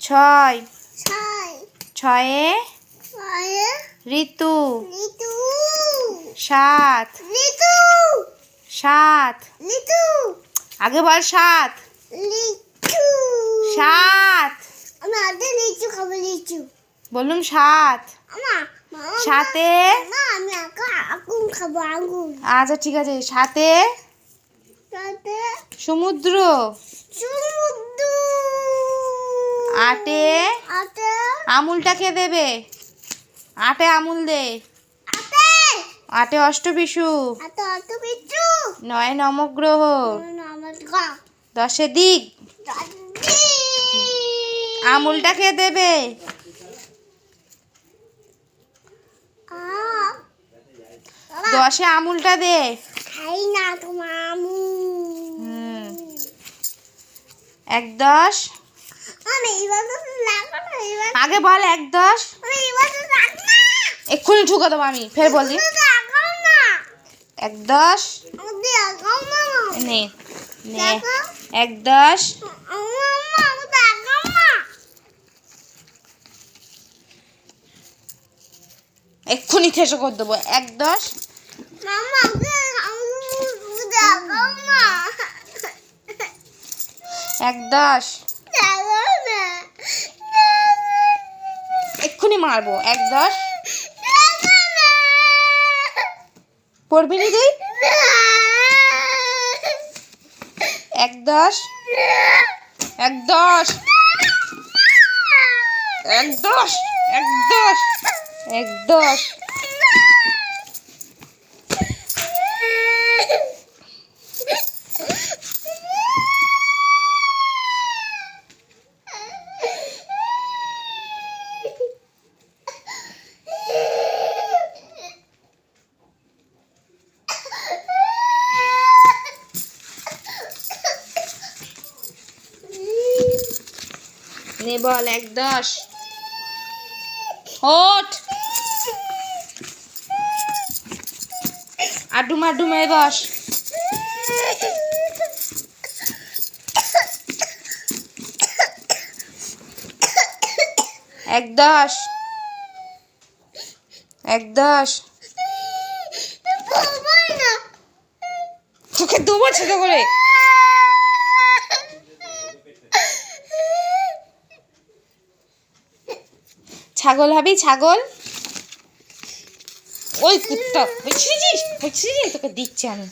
ছয় ছয়ে ঋতু সাত সাত আগে বল সাত সাত বলুন সাত সাথে আচ্ছা ঠিক আছে সাথে সমুদ্র আটে আমুলটা কে দেবে আটে আমুল দে আটে অষ্টবিশু নয় নবগ্রহ দশে দিক আমুলটা কে দেবে দশে আমুলটা দে এক দশ আগে বল এক দশ এক্ষুনি ঠুকে দেবো আমি ফের বলছি এক দশ নে নে এক দশ এক্ষুনি ঠেসে করে দেবো এক দশ এক দশ এক্ষুনি মারবো এক দশ পড়বি নি তুই এক দশ এক দশ এক দশ এক দশ এক দশ নে বল এক দশ ওঠ আডুম আডুমে বস এক দশ এক দশ তোকে দুবার ছোট করে ছাগল হবি ছাগল ওই কুত্তা বুঝছিস তোকে দিচ্ছি আমি